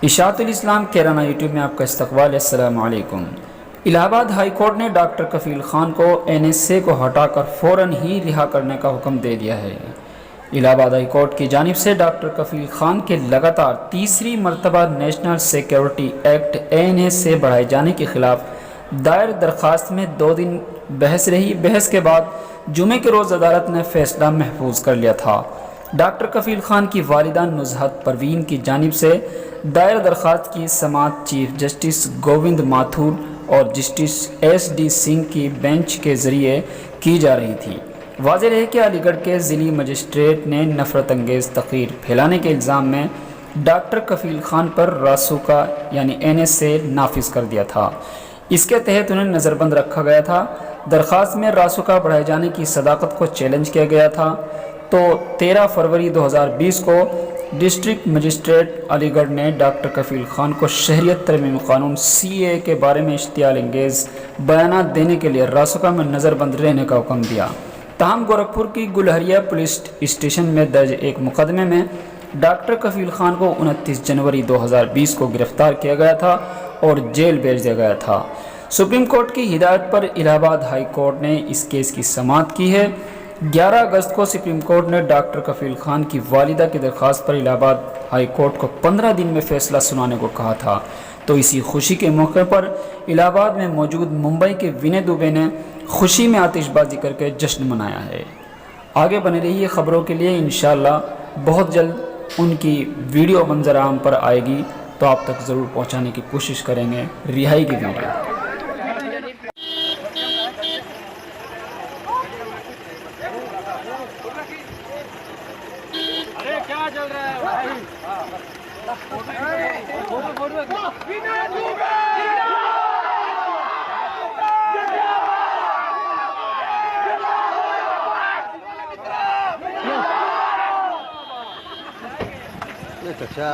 اشاعت الاسلام کیرانہ یوٹیوب میں آپ کا استقبال ہے۔ السلام علیکم۔ الہ آباد ہائی کورٹ نے ڈاکٹر کفیل خان کو NSA کو ہٹا کر فوراً ہی رہا کرنے کا حکم دے دیا ہے۔ الہ آباد ہائی کورٹ کی جانب سے ڈاکٹر کفیل خان کے لگاتار تیسری مرتبہ نیشنل سیکیورٹی ایکٹ NSA بڑھائے جانے کے خلاف دائر درخواست میں 2 دن بحث رہی۔ بحث کے بعد جمعے کے روز عدالت نے فیصلہ محفوظ کر لیا تھا۔ ڈاکٹر کفیل خان کی والدہ نزہت پروین کی جانب سے دائر درخواست کی سماعت چیف جسٹس گووند ماتھور اور جسٹس SD سنگھ کی بینچ کے ذریعے کی جا رہی تھی۔ واضح رہے کہ علی گڑھ کے ضلعی مجسٹریٹ نے نفرت انگیز تقریر پھیلانے کے الزام میں ڈاکٹر کفیل خان پر راسوکا یعنی NSA نافذ کر دیا تھا۔ اس کے تحت انہیں نظر بند رکھا گیا تھا۔ درخواست میں راسوکا بڑھائے جانے کی صداقت کو چیلنج کیا گیا تھا۔ تو 13 فروری 2020 کو ڈسٹرکٹ مجسٹریٹ علی گڑھ نے ڈاکٹر کفیل خان کو شہریت ترمیم قانون CAA کے بارے میں اشتعال انگیز بیانات دینے کے لیے راسوکا میں نظر بند رہنے کا حکم دیا۔ تاہم گورکھپور کی گلہریہ پولیس اسٹیشن میں درج ایک مقدمے میں ڈاکٹر کفیل خان کو 29 جنوری 2020 کو گرفتار کیا گیا تھا اور جیل بھیج دیا گیا تھا۔ سپریم کورٹ کی ہدایت پر الہ آباد ہائی کورٹ نے اس کیس کی سماعت کی ہے۔ 11 اگست کو سپریم کورٹ نے ڈاکٹر کفیل خان کی والدہ کی درخواست پر الہ آباد ہائی کورٹ کو 15 دن میں فیصلہ سنانے کو کہا تھا۔ تو اسی خوشی کے موقع پر الہ آباد میں موجود ممبئی کے ونے دوبے نے خوشی میں آتش بازی کر کے جشن منایا ہے۔ آگے بنے رہیے خبروں کے لیے، انشاءاللہ بہت جلد ان کی ویڈیو منظر عام پر آئے گی تو آپ تک ضرور پہنچانے کی کوشش کریں گے رہائی کی ویڈیو۔ ارے کیا چل رہا ہے بھائی؟ اچھا